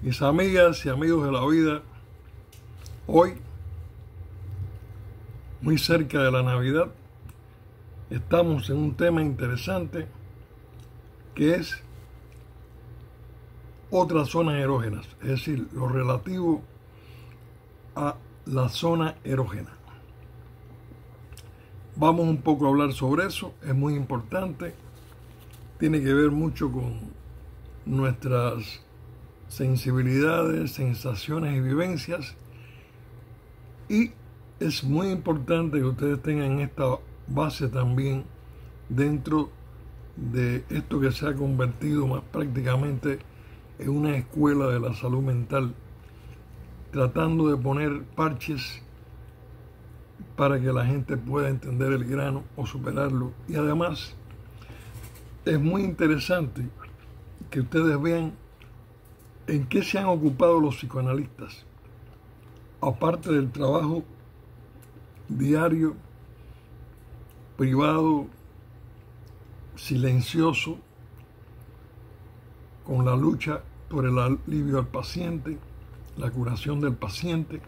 Mis amigas y amigos de la vida, hoy, muy cerca de la Navidad, estamos en un tema interesante que es otras zonas erógenas, es decir, lo relativo a la zona erógena. Vamos un poco a hablar sobre eso, es muy importante, tiene que ver mucho con nuestras sensibilidades, sensaciones y vivencias, y es muy importante que ustedes tengan esta base también dentro de esto que se ha convertido más prácticamente en una escuela de la salud mental, tratando de poner parches para que la gente pueda entender el grano o superarlo. Y además es muy interesante que ustedes vean en qué se han ocupado los psicoanalistas, aparte del trabajo diario, privado, silencioso, con la lucha por el alivio al paciente, la curación del paciente.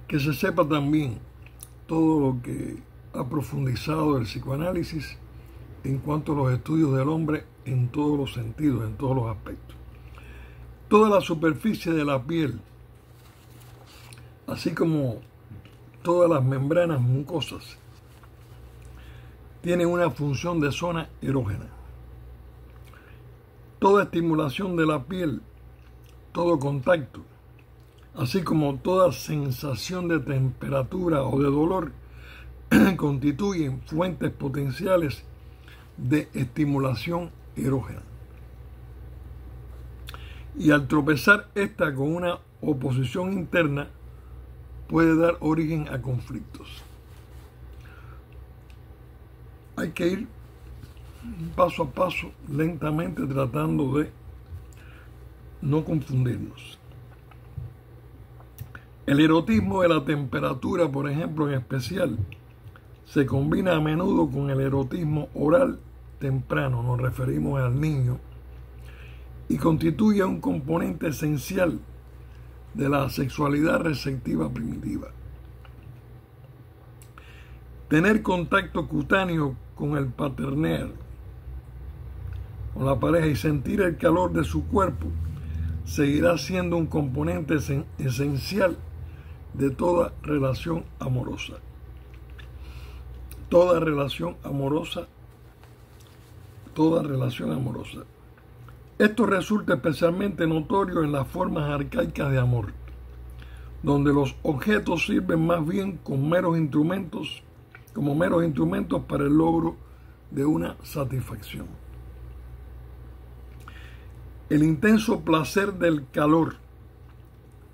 Que se sepa también todo lo que ha profundizado el psicoanálisis en cuanto a los estudios del hombre en todos los sentidos, en todos los aspectos. Toda la superficie de la piel, así como todas las membranas mucosas, tienen una función de zona erógena. Toda estimulación de la piel, todo contacto, así como toda sensación de temperatura o de dolor, constituyen fuentes potenciales de estimulación erógena. Y al tropezar esta con una oposición interna, puede dar origen a conflictos. Hay que ir paso a paso, lentamente, tratando de no confundirnos. El erotismo de la temperatura, por ejemplo, en especial, se combina a menudo con el erotismo oral temprano, nos referimos al niño, y constituye un componente esencial de la sexualidad receptiva primitiva. Tener contacto cutáneo con el partener, con la pareja, y sentir el calor de su cuerpo seguirá siendo un componente esencial de toda relación amorosa. Toda relación amorosa. Esto resulta especialmente notorio en las formas arcaicas de amor, donde los objetos sirven más bien como meros instrumentos para el logro de una satisfacción. El intenso placer del calor,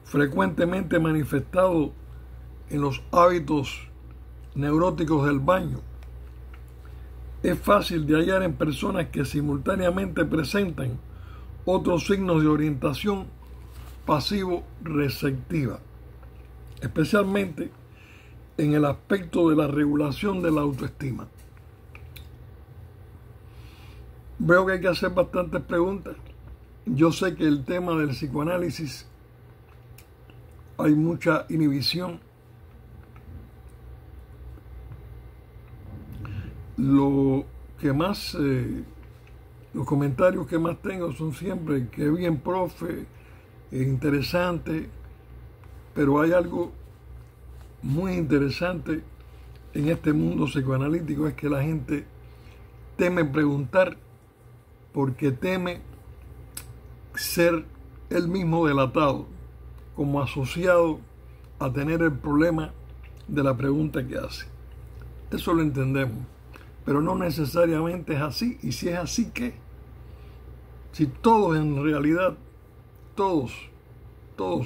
frecuentemente manifestado en los hábitos neuróticos del baño, es fácil de hallar en personas que simultáneamente presentan otros signos de orientación pasivo-receptiva, especialmente en el aspecto de la regulación de la autoestima. Veo que hay que hacer bastantes preguntas. Yo sé que el tema del psicoanálisis hay mucha inhibición. Los comentarios que más tengo son siempre que bien, profe, interesante, pero hay algo muy interesante en este mundo psicoanalítico, es que la gente teme preguntar porque teme ser él mismo delatado, como asociado a tener el problema de la pregunta que hace. Eso lo entendemos, pero no necesariamente es así. Y si es así, ¿qué? Si todos en realidad, todos,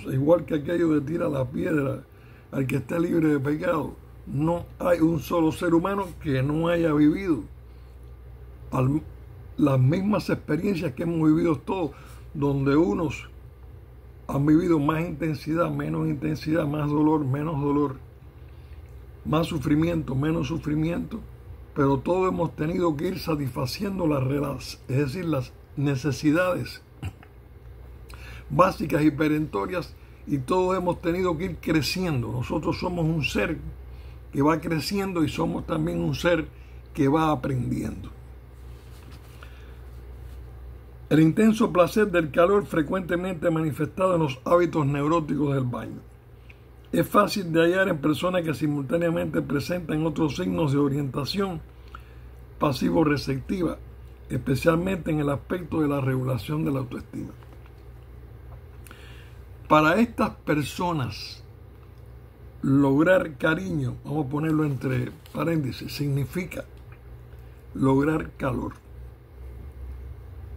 igual que aquello de tira la piedra al que esté libre de pecado, no hay un solo ser humano que no haya vivido las mismas experiencias que hemos vivido todos, donde unos han vivido más intensidad, menos intensidad, más dolor, menos dolor, más sufrimiento, menos sufrimiento, pero todos hemos tenido que ir satisfaciendo las necesidades básicas y perentorias, y todos hemos tenido que ir creciendo. Nosotros somos un ser que va creciendo y somos también un ser que va aprendiendo. El intenso placer del calor frecuentemente manifestado en los hábitos neuróticos del baño. Es fácil de hallar en personas que simultáneamente presentan otros signos de orientación pasivo-receptiva, especialmente en el aspecto de la regulación de la autoestima. Para estas personas, lograr cariño, vamos a ponerlo entre paréntesis, significa lograr calor.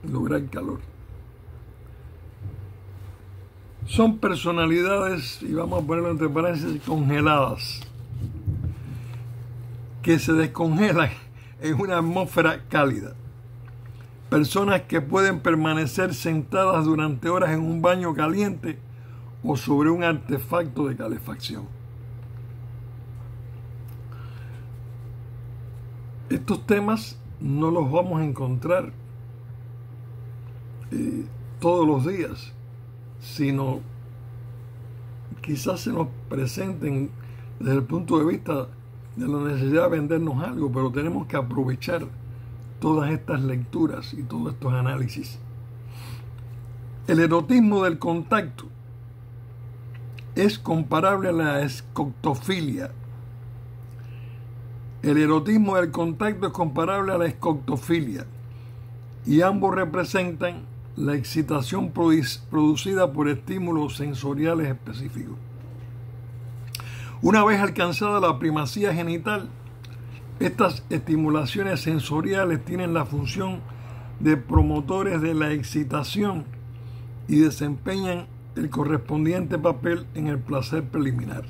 Lograr calor. Son personalidades, y vamos a ponerlo entre paréntesis, congeladas, que se descongelan en una atmósfera cálida. Personas que pueden permanecer sentadas durante horas en un baño caliente o sobre un artefacto de calefacción. Estos temas no los vamos a encontrar todos los días, sino quizás se nos presenten desde el punto de vista de la necesidad de vendernos algo, pero tenemos que aprovechar todas estas lecturas y todos estos análisis. El erotismo del contacto es comparable a la escoctofilia. El erotismo del contacto es comparable a la escoctofilia, y ambos representan la excitación producida por estímulos sensoriales específicos. Una vez alcanzada la primacía genital, estas estimulaciones sensoriales tienen la función de promotores de la excitación y desempeñan el correspondiente papel en el placer preliminar.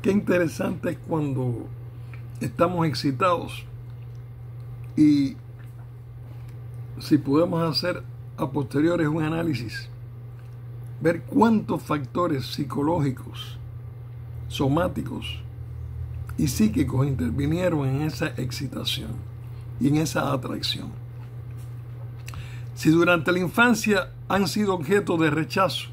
Qué interesante es cuando estamos excitados, y si podemos hacer a posteriores un análisis, ver cuántos factores psicológicos, somáticos y psíquicos intervinieron en esa excitación y en esa atracción. Si durante la infancia han sido objeto de rechazo,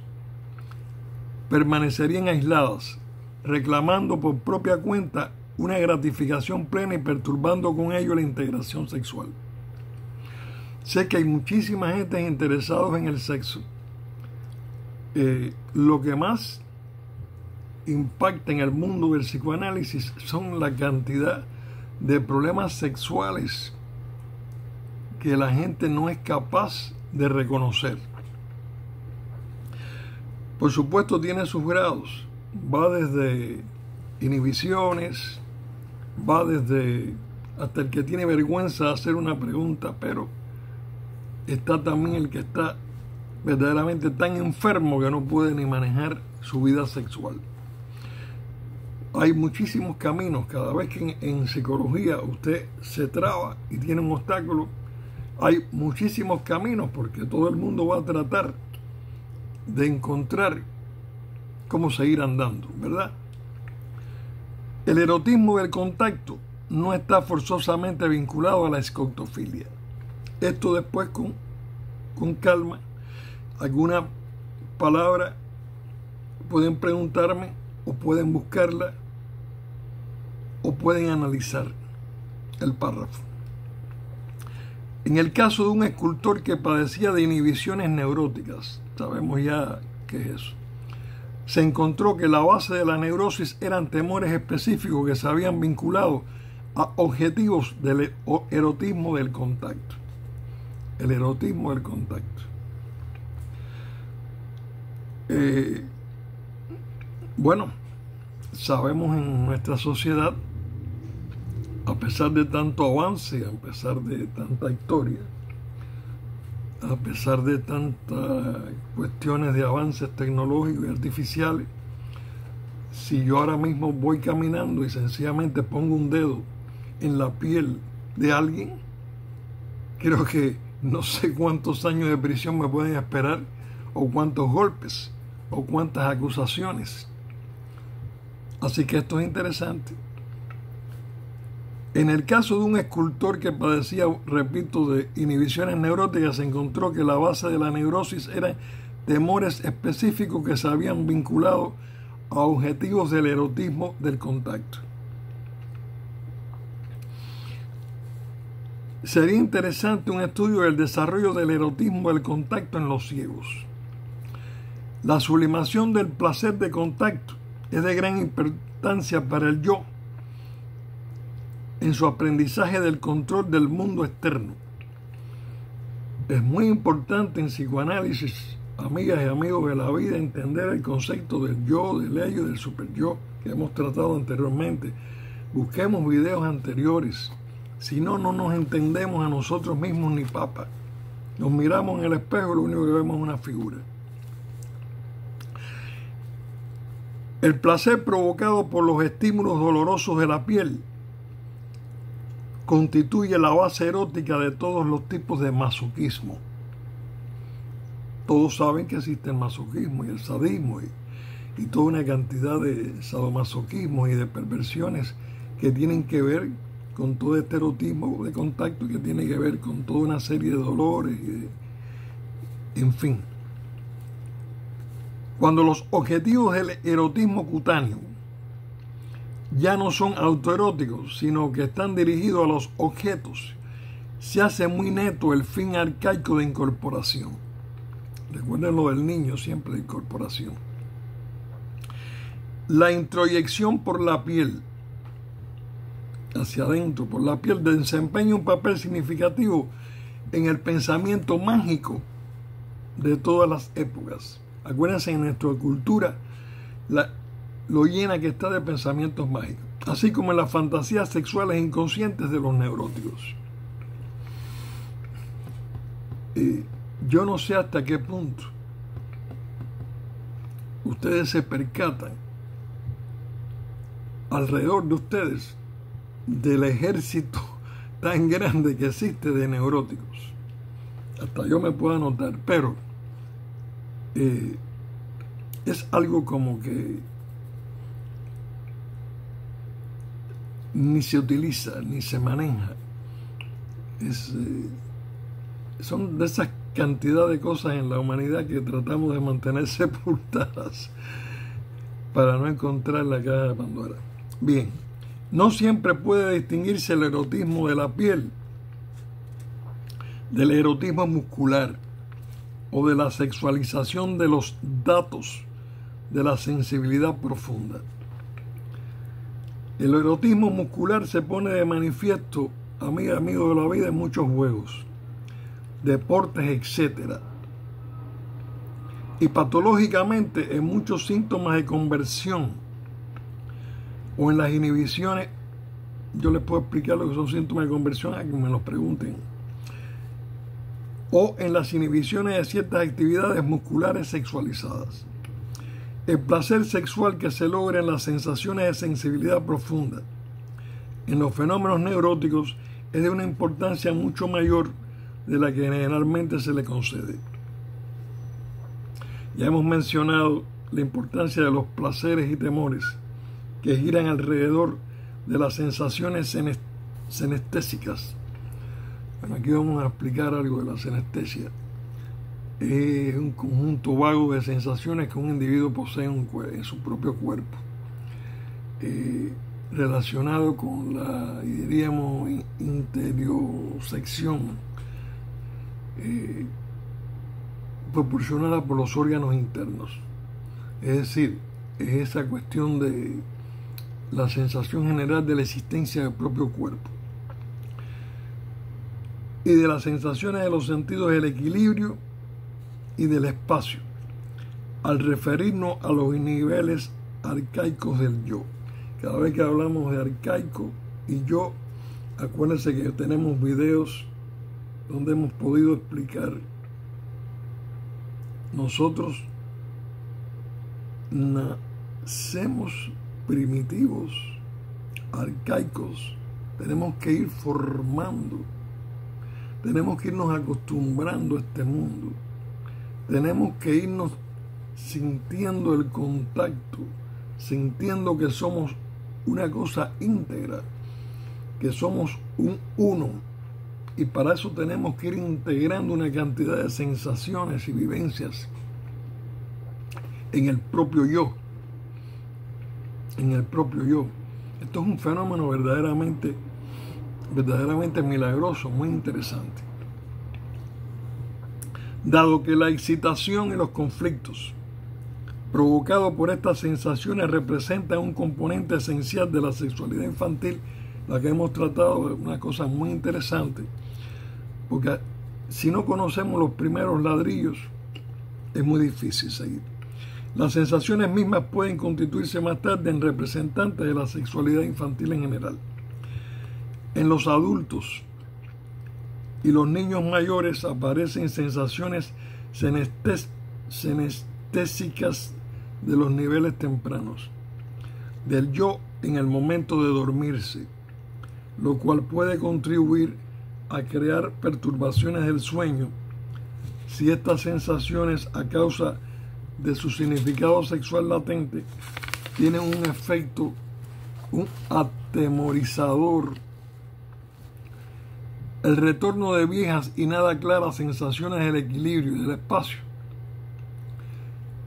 permanecerían aisladas, reclamando por propia cuenta una gratificación plena y perturbando con ello la integración sexual. Sé que hay muchísima gente interesada en el sexo. Lo que más impacta en el mundo del psicoanálisis son la cantidad de problemas sexuales que la gente no es capaz de reconocer. Por supuesto, tiene sus grados. Va desde inhibiciones, va desde hasta el que tiene vergüenza de hacer una pregunta, pero está también el que está verdaderamente tan enfermo que no puede ni manejar su vida sexual. Hay muchísimos caminos. Cada vez que en psicología usted se traba y tiene un obstáculo, hay muchísimos caminos, porque todo el mundo va a tratar de encontrar cómo seguir andando, ¿verdad? El erotismo del contacto no está forzosamente vinculado a la escoctofilia. Esto después con calma, alguna palabra pueden preguntarme o pueden buscarla o pueden analizar el párrafo. En el caso de un escultor que padecía de inhibiciones neuróticas, sabemos ya qué es eso, se encontró que la base de la neurosis eran temores específicos que se habían vinculado a objetivos del erotismo del contacto. El erotismo del contacto. Bueno, sabemos en nuestra sociedad, a pesar de tanto avance, a pesar de tanta historia, a pesar de tantas cuestiones de avances tecnológicos y artificiales, si yo ahora mismo voy caminando y sencillamente pongo un dedo en la piel de alguien, creo que no sé cuántos años de prisión me pueden esperar, o cuántos golpes, o cuántas acusaciones. Así que esto es interesante. En el caso de un escultor que padecía, repito, de inhibiciones neuróticas, se encontró que la base de la neurosis eran temores específicos que se habían vinculado a objetivos del erotismo del contacto. Sería interesante un estudio del desarrollo del erotismo del contacto en los ciegos. La sublimación del placer de contacto es de gran importancia para el yo en su aprendizaje del control del mundo externo. Es muy importante en psicoanálisis, amigas y amigos de la vida, entender el concepto del yo, del ello y del superyo que hemos tratado anteriormente. Busquemos videos anteriores. Si no, no nos entendemos a nosotros mismos ni papa. Nos miramos en el espejo y lo único que vemos es una figura. El placer provocado por los estímulos dolorosos de la piel constituye la base erótica de todos los tipos de masoquismo. Todos saben que existe el masoquismo y el sadismo y toda una cantidad de sadomasoquismos y de perversiones que tienen que ver con todo este erotismo de contacto, que tiene que ver con toda una serie de dolores, en fin. Cuando los objetivos del erotismo cutáneo ya no son autoeróticos, sino que están dirigidos a los objetos, se hace muy neto el fin arcaico de incorporación. Recuerden lo del niño, siempre de incorporación. La introyección por la piel, hacia adentro, por la piel, desempeña un papel significativo en el pensamiento mágico de todas las épocas. Acuérdense, en nuestra cultura lo llena que está de pensamientos mágicos, así como en las fantasías sexuales inconscientes de los neuróticos. Yo no sé hasta qué punto ustedes se percatan alrededor de ustedes del ejército tan grande que existe de neuróticos. Hasta yo me puedo anotar, pero es algo como que ni se utiliza, ni se maneja. Son de esas cantidad de cosas en la humanidad que tratamos de mantener sepultadas para no encontrar la caja de Pandora. Bien, no siempre puede distinguirse el erotismo de la piel del erotismo muscular o de la sexualización de los datos de la sensibilidad profunda. El erotismo muscular se pone de manifiesto, amigas, amigos de la vida, en muchos juegos, deportes, etc. Y patológicamente en muchos síntomas de conversión o en las inhibiciones. Yo les puedo explicar lo que son síntomas de conversión a que me los pregunten. O en las inhibiciones de ciertas actividades musculares sexualizadas. El placer sexual que se logra en las sensaciones de sensibilidad profunda en los fenómenos neuróticos es de una importancia mucho mayor de la que generalmente se le concede. Ya hemos mencionado la importancia de los placeres y temores que giran alrededor de las sensaciones senestésicas. Bueno, aquí vamos a explicar algo de la senestesia. Es un conjunto vago de sensaciones que un individuo posee en su propio cuerpo, relacionado con la, diríamos, interiosección proporcionada por los órganos internos. Es decir, es esa cuestión de la sensación general de la existencia del propio cuerpo y de las sensaciones de los sentidos del equilibrio y del espacio, al referirnos a los niveles arcaicos del yo. Cada vez que hablamos de arcaico y yo, acuérdense que tenemos videos donde hemos podido explicar. Nosotros nacemos primitivos, arcaicos, tenemos que ir formando, tenemos que irnos acostumbrando a este mundo, tenemos que irnos sintiendo el contacto, sintiendo que somos una cosa íntegra, que somos un uno, y para eso tenemos que ir integrando una cantidad de sensaciones y vivencias en el propio yo. En el propio yo. Esto es un fenómeno verdaderamente milagroso, muy interesante. Dado que la excitación y los conflictos provocados por estas sensaciones representan un componente esencial de la sexualidad infantil, la que hemos tratado es una cosa muy interesante, porque si no conocemos los primeros ladrillos, es muy difícil seguir. Las sensaciones mismas pueden constituirse más tarde en representantes de la sexualidad infantil en general. En los adultos y los niños mayores aparecen sensaciones senestésicas de los niveles tempranos del yo en el momento de dormirse, lo cual puede contribuir a crear perturbaciones del sueño si estas sensaciones, a causa de su significado sexual latente, tienen un efecto atemorizador. El retorno de viejas y nada claras sensaciones del equilibrio y del espacio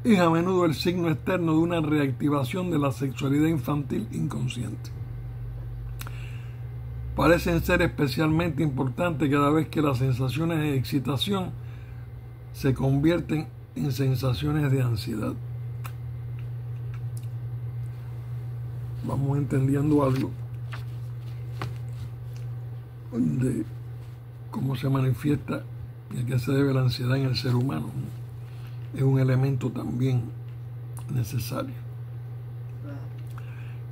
es a menudo el signo externo de una reactivación de la sexualidad infantil inconsciente. Parecen ser especialmente importantes cada vez que las sensaciones de excitación se convierten en sensaciones de ansiedad. Vamos entendiendo algo de cómo se manifiesta y a qué se debe la ansiedad en el ser humano. Es un elemento también necesario.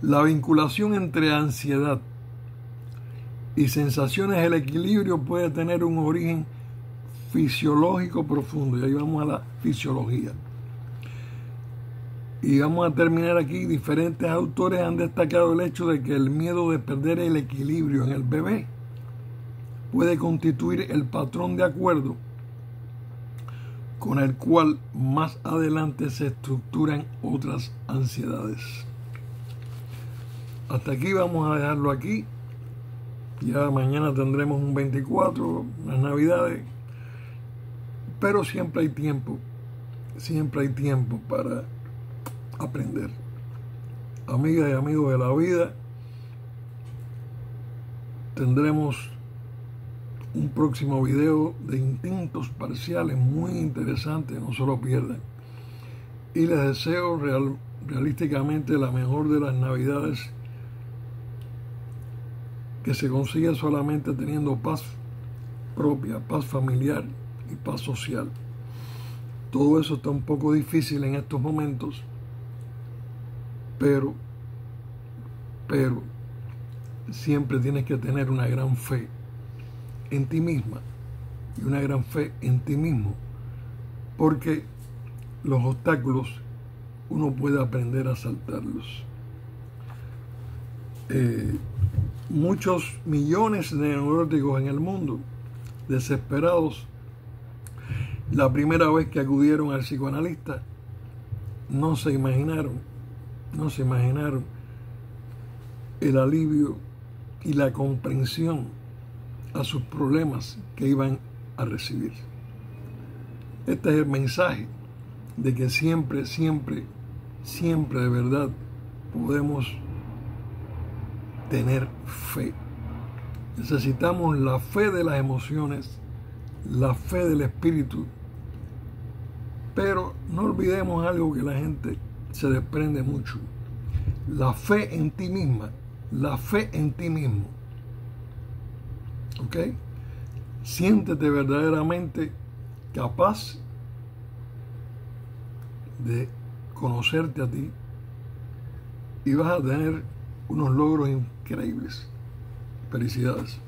La vinculación entre ansiedad y sensaciones del equilibrio puede tener un origen fisiológico profundo. Y ahí vamos a la fisiología. Y vamos a terminar aquí. Diferentes autores han destacado el hecho de que el miedo de perder el equilibrio en el bebé puede constituir el patrón de acuerdo con el cual más adelante se estructuran otras ansiedades. Hasta aquí vamos a dejarlo aquí. Ya mañana tendremos un 24, las Navidades, pero siempre hay tiempo para aprender. Amigas y amigos de la vida, tendremos un próximo video de instintos parciales muy interesante, no se lo pierdan. Y les deseo realísticamente la mejor de las Navidades, que se consiga solamente teniendo paz propia, paz familiar y paz social. Todo eso está un poco difícil en estos momentos, pero siempre tienes que tener una gran fe en ti misma y una gran fe en ti mismo, porque los obstáculos uno puede aprender a saltarlos. Muchos millones de neuróticos en el mundo, desesperados, la primera vez que acudieron al psicoanalista, no se imaginaron el alivio y la comprensión a sus problemas que iban a recibir. Este es el mensaje de que siempre de verdad podemos tener fe. Necesitamos la fe de las emociones, la fe del espíritu, pero no olvidemos algo que la gente se desprende mucho: la fe en ti misma, la fe en ti mismo. ¿Ok? Siéntete verdaderamente capaz de conocerte a ti y vas a tener unos logros increíbles. Felicidades.